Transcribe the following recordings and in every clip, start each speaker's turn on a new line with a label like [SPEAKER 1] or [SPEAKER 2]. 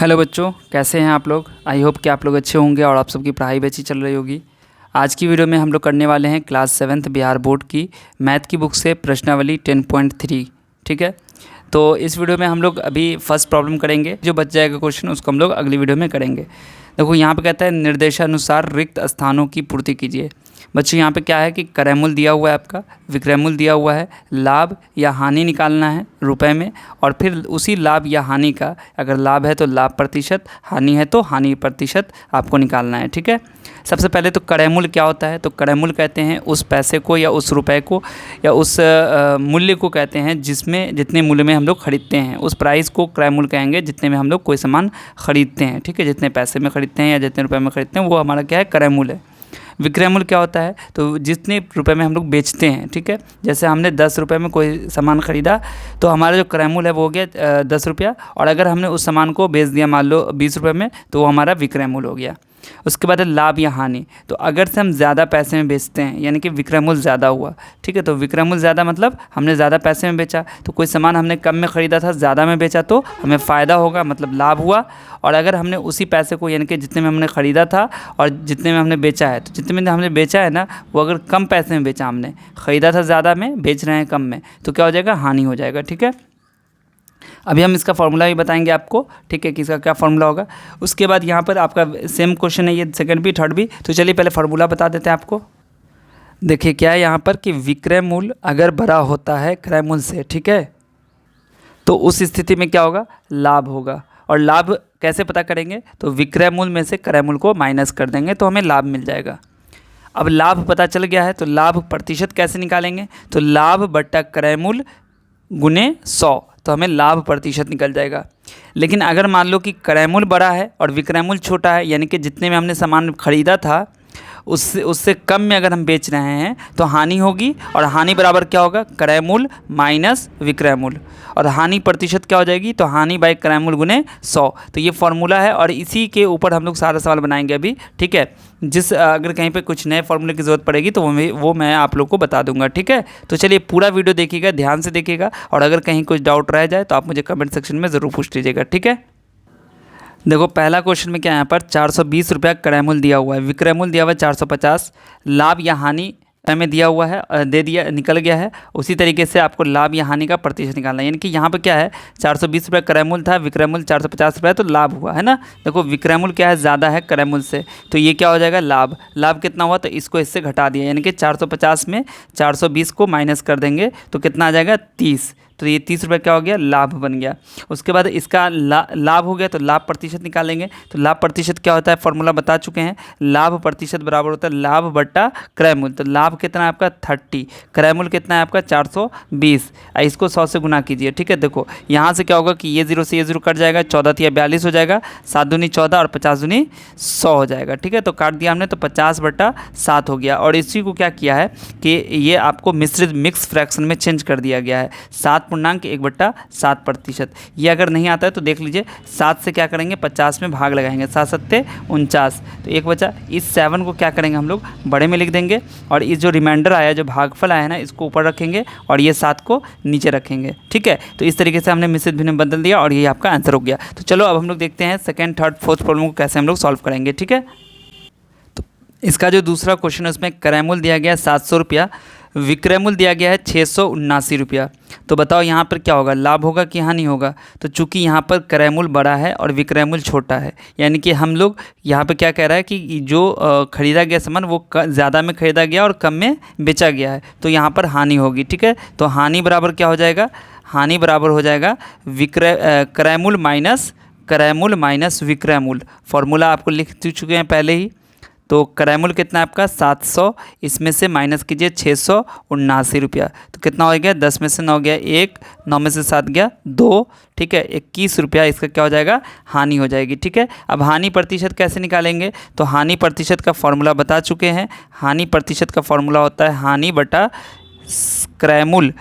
[SPEAKER 1] Hello बच्चों, कैसे हैं आप लोग। आई होप कि आप लोग अच्छे होंगे और आप सबकी पढ़ाई भी अच्छी चल रही होगी। आज की वीडियो में हम लोग करने वाले हैं क्लास 7th बिहार बोर्ड की मैथ की बुक से प्रश्नावली 10.3। ठीक है, तो इस वीडियो में हम लोग अभी फर्स्ट प्रॉब्लम करेंगे। जो बच जाएगा क्वेश्चन उसको हम लोग अगली वीडियो में करेंगे। देखो यहाँ पे कहता है निर्देशानुसार रिक्त स्थानों की पूर्ति कीजिए। बच्चों यहाँ पे क्या है कि क्रयमूल्य दिया हुआ है, आपका विक्रयमूल्य दिया हुआ है, लाभ या हानि निकालना है रुपए में, और फिर उसी लाभ या हानि का अगर लाभ है तो लाभ प्रतिशत, हानि है तो हानि प्रतिशत आपको निकालना है। ठीक है, सबसे पहले तो क्रयमूल्य क्या होता है। तो क्रयमूल्य कहते हैं उस पैसे को या उस रुपए को या उस मूल्य को कहते हैं जिसमें जितने मूल्य में हम लोग खरीदते हैं, उस प्राइस को क्रयमूल्य कहेंगे जितने में हम लोग कोई सामान खरीदते हैं। ठीक है, जितने पैसे में खरीदते हैं या जितने रुपए में खरीदते हैं वो हमारा क्या है, क्रयमूल्य है। विक्रयमूल्य क्या होता है, तो जितने रुपए में हम लोग बेचते हैं। ठीक है, जैसे हमने 10 रुपये में कोई सामान ख़रीदा तो हमारा जो क्रयमूल्य है वो हो गया 10 रुपया, और अगर हमने उस सामान को बेच दिया मान लो 20 रुपये में तो वो हमारा विक्रयमूल्य हो गया। उसके बाद है लाभ या हानि। तो अगर से हम ज़्यादा पैसे में बेचते हैं यानी कि विक्रयमूल्य ज़्यादा हुआ। ठीक है, तो विक्रयमूल्य ज़्यादा मतलब हमने ज़्यादा पैसे में बेचा, तो कोई सामान हमने कम में ख़रीदा था ज़्यादा में बेचा तो हमें फ़ायदा होगा, मतलब लाभ हुआ। और अगर हमने उसी पैसे को यानी कि जितने में हमने ख़रीदा था और जितने में हमने बेचा है, तो जितने में हमने बेचा है ना वो अगर कम पैसे में बेचा, हमने ख़रीदा था ज़्यादा में, बेच रहे हैं कम में, तो क्या हो जाएगा, हानि हो जाएगा। ठीक है, अभी हम इसका फॉर्मूला भी बताएंगे आपको। ठीक है, कि इसका क्या फॉर्मूला होगा। उसके बाद यहाँ पर आपका सेम क्वेश्चन है ये, सेकंड भी थर्ड भी। तो चलिए पहले फार्मूला बता देते हैं आपको। देखिए क्या है यहाँ पर कि विक्रय मूल्य अगर बड़ा होता है क्रय मूल्य से, ठीक है, तो उस स्थिति में क्या होगा, लाभ होगा। और लाभ कैसे पता करेंगे, तो विक्रय मूल्य में से क्रय मूल्य को माइनस कर देंगे तो हमें लाभ मिल जाएगा। अब लाभ पता चल गया है तो लाभ प्रतिशत कैसे निकालेंगे, तो लाभ बट्टा क्रय मूल्य गुने 100, तो हमें लाभ प्रतिशत निकल जाएगा। लेकिन अगर मान लो कि क्रय मूल्य बड़ा है और विक्रय मूल्य छोटा है, यानी कि जितने में हमने सामान खरीदा था उससे कम में अगर हम बेच रहे हैं तो हानि होगी। और हानि बराबर क्या होगा, क्रय मूल्य माइनस विक्रय मूल्य, और हानि प्रतिशत क्या हो जाएगी, तो हानि बाई क्रय मूल्य गुने 100। तो ये फॉर्मूला है और इसी के ऊपर हम लोग सारा सवाल बनाएंगे अभी। ठीक है, अगर कहीं पे कुछ नए फॉर्मूले की ज़रूरत पड़ेगी तो वो मैं आप लोग को बता दूंगा। ठीक है, तो चलिए पूरा वीडियो देखिएगा, ध्यान से देखिएगा, और अगर कहीं कुछ डाउट रह जाए तो आप मुझे कमेंट सेक्शन में ज़रूर पूछ लीजिएगा। ठीक है, देखो पहला क्वेश्चन में क्या है, यहाँ पर 420 रुपया क्रय मूल्य दिया हुआ है, विक्रय मूल्य दिया हुआ है 450, लाभ या हानि में दिया हुआ है, दे दिया निकल गया है। उसी तरीके से आपको लाभ या हानि का प्रतिशत निकालना है। यानी कि यहाँ पे क्या है, 420 रुपये क्रय मूल्य था, विक्रय मूल्य 450 रुपये, तो लाभ हुआ है ना। देखो विक्रय मूल्य क्या है, ज़्यादा है क्रय मूल्य से, तो ये क्या हो जाएगा, लाभ। लाभ कितना हुआ, तो इसको इससे घटा दिया, यानी कि 450 में 420 को माइनस कर देंगे तो कितना आ जाएगा, 30। तो ये 30 रुपये क्या हो गया, लाभ बन गया। उसके बाद इसका लाभ हो गया तो लाभ प्रतिशत निकालेंगे। तो लाभ प्रतिशत क्या होता है, फॉर्मूला बता चुके हैं। लाभ प्रतिशत बराबर होता है लाभ बट्टा क्रय मूल्य। तो लाभ कितना है आपका 30, क्रय मूल्य कितना है आपका 420, इसको 100 से गुना कीजिए। ठीक है, देखो यहाँ से क्या होगा कि ये 0 से ये 0 कट जाएगा, 14 या 42 हो जाएगा, 7 दूनी 14 और 50 दूनी 100 हो जाएगा। ठीक है, तो काट दिया हमने, तो 50/7 हो गया। और इसी को क्या किया है कि ये आपको मिश्रित मिक्स फ्रैक्शन में चेंज कर दिया गया है, 7.1/7%। ये अगर नहीं आता है तो देख लीजिए, 7 से क्या करेंगे, 50 में भाग लगाएंगे, 7 सत्ते 49, तो एक बचा। इस 7 को क्या करेंगे हम लोग बड़े में लिख देंगे, और इस जो रिमाइंडर आया, जो भागफल आया है ना, इसको ऊपर रखेंगे और ये 7 को नीचे रखेंगे। ठीक है, तो इस तरीके से हमने मिश्रित भिन्न बदल दिया और ये आपका आंसर हो गया। तो चलो अब हम लोग देखते हैं सेकेंड थर्ड फोर्थ प्रॉब्लम को कैसे हम लोग सॉल्व करेंगे। ठीक है, तो इसका जो दूसरा क्वेश्चन है उसमें क्रय मूल्य दिया गया है 700 रुपया, विक्रय मूल्य दिया गया है 679 रुपया। तो बताओ यहाँ पर क्या होगा, लाभ होगा कि हानि होगा। तो चूंकि यहाँ पर क्रय मूल्य बड़ा है और विक्रय मूल्य छोटा है, यानी कि हम लोग यहाँ पर क्या कह रहा है कि जो खरीदा गया सामान वो ज़्यादा में खरीदा गया और कम में बेचा गया है, तो यहाँ पर हानि होगी। ठीक है, तो हानि बराबर क्या हो जाएगा, हानि बराबर हो जाएगा क्रय मूल्य माइनस विक्रय मूल्य। फॉर्मूला आपको लिख चुके हैं पहले ही। तो क्रय मूल्य कितना है आपका 700, इसमें से माइनस कीजिए 679 रुपया, तो कितना हो गया, 10 में से 9 गया 1, 9 में से 7 गया 2। ठीक है, 21 रुपया इसका क्या हो जाएगा, हानि हो जाएगी। ठीक है, अब हानि प्रतिशत कैसे निकालेंगे, तो हानि प्रतिशत का फॉर्मूला बता चुके हैं। हानि प्रतिशत का फॉर्मूला होता है हानि बटा क्रय मूल्य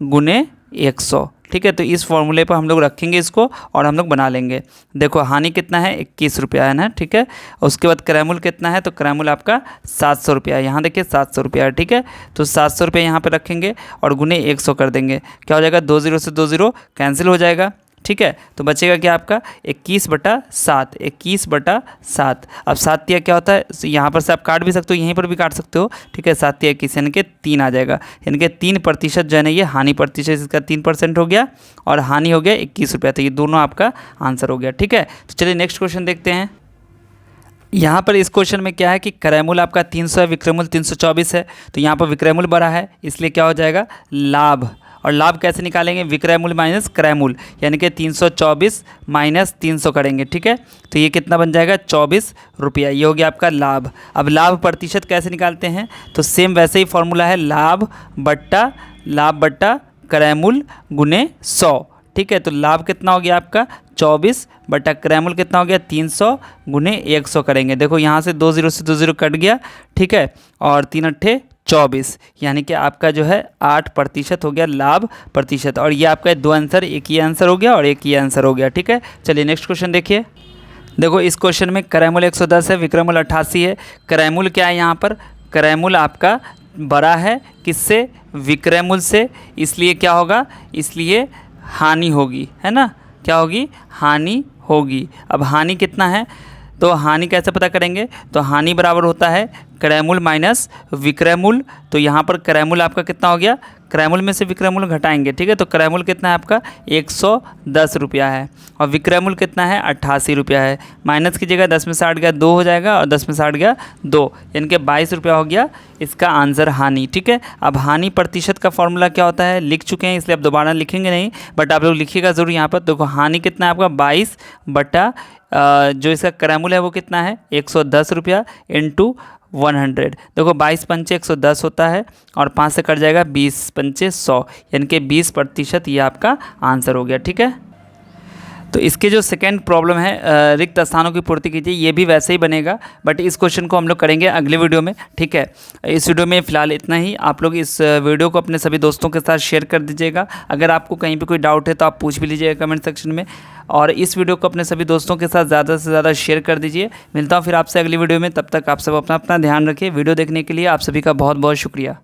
[SPEAKER 1] गुने 100। ठीक है, तो इस फॉर्मूले पर हम लोग रखेंगे इसको और हम लोग बना लेंगे। देखो हानि कितना है, 21 रुपया है ना। ठीक है, उसके बाद क्रय मूल्य कितना है, तो क्रय मूल्य आपका 700 रुपया है। यहाँ देखिए 700 रुपया है। ठीक है, तो 700 रुपये यहाँ पे रखेंगे और गुने 100 कर देंगे, क्या हो जाएगा, 2 0 से 2 0 कैंसिल हो जाएगा। ठीक है। तो बचेगा क्या आपका 21/7, 21/7। अब 7 तिया क्या होता है, यहाँ पर से आप काट भी सकते हो, यहीं पर भी काट सकते हो, ठीक है। 7 तिया 21 यानी कि 3 आ जाएगा, यानी कि 3% जो है ना ये हानि प्रतिशत, इसका 3% हो गया और हानि हो गया 21 रुपया। तो ये दोनों आपका आंसर हो गया, ठीक है। तो चलिए नेक्स्ट क्वेश्चन देखते हैं। यहाँ पर इस क्वेश्चन में क्या है कि क्रयमूल्य आपका 300 है, विक्रयमूल्य 324 है। तो यहाँ पर विक्रयमूल्य बड़ा है, इसलिए क्या हो जाएगा लाभ। और लाभ कैसे निकालेंगे, विक्रय मूल्य माइनस क्रय मूल्य, यानी कि 324 माइनस 300 करेंगे, ठीक है। तो ये कितना बन जाएगा 24 रुपया, ये हो गया आपका लाभ। अब लाभ प्रतिशत कैसे निकालते हैं, तो सेम वैसे ही फॉर्मूला है, लाभ बट्टा क्रय मूल्य गुने 100, ठीक है। तो लाभ कितना हो गया आपका 24 बटा क्रय मूल्य कितना हो गया 300 गुने 100 करेंगे। देखो यहाँ से 2 0 से 2 0 कट गया, ठीक है। और 3 अट्ठे 24, यानी कि आपका जो है 8% हो गया लाभ प्रतिशत। और ये आपका 2 आंसर, एक ये आंसर हो गया और एक ये आंसर हो गया, ठीक है। चलिए नेक्स्ट क्वेश्चन देखिए। देखो इस क्वेश्चन में क्रय मूल्य 110 है, विक्रय मूल्य 88 है। क्रय मूल्य क्या है, यहाँ पर क्रय मूल्य आपका बड़ा है किससे, विक्रय मूल्य से, इसलिए क्या होगा, इसलिए हानि होगी, है ना। क्या होगी, हानि होगी। अब हानि कितना है, तो हानि कैसे पता करेंगे, तो हानि बराबर होता है क्रय मूल्य माइनस विक्रय मूल्य। तो यहाँ पर क्रय मूल्य आपका कितना हो गया, क्रय मूल्य में से विक्रय मूल्य घटाएंगे, ठीक है। तो क्रय मूल्य कितना है आपका 110 रुपया है और विक्रय मूल्य कितना है 88 रुपया है। माइनस की जगह 10 में से 8 गया 2 हो जाएगा और 10 में से 8 गया 2, यानी कि 22 रुपया हो गया इसका आंसर हानि, ठीक है। अब हानि प्रतिशत का फॉर्मूला क्या होता है लिख चुके हैं, इसलिए अब दोबारा लिखेंगे नहीं, बट आप लोग लिखिएगा ज़रूर यहाँ पर। देखो हानि कितना है आपका 22 बटा जो इसका क्रय मूल्य है वो कितना है 110 रुपया इंटू 100। देखो 22 पंचे 110 होता है और 5 से कट जाएगा 20 पंचे 100, यानी कि 20% ये आपका आंसर हो गया, ठीक है। तो इसके जो सेकंड प्रॉब्लम है रिक्त स्थानों की पूर्ति कीजिए, ये भी वैसे ही बनेगा, बट इस क्वेश्चन को हम लोग करेंगे अगले वीडियो में, ठीक है। इस वीडियो में फ़िलहाल इतना ही। आप लोग इस वीडियो को अपने सभी दोस्तों के साथ शेयर कर दीजिएगा। अगर आपको कहीं पे कोई डाउट है तो आप पूछ भी लीजिएगा कमेंट सेक्शन में, और इस वीडियो को अपने सभी दोस्तों के साथ ज़्यादा से ज़्यादा शेयर कर दीजिए। मिलता हूँ फिर आपसे अगली वीडियो में, तब तक आप सब अपना ध्यान रखिए। वीडियो देखने के लिए आप सभी का बहुत बहुत शुक्रिया।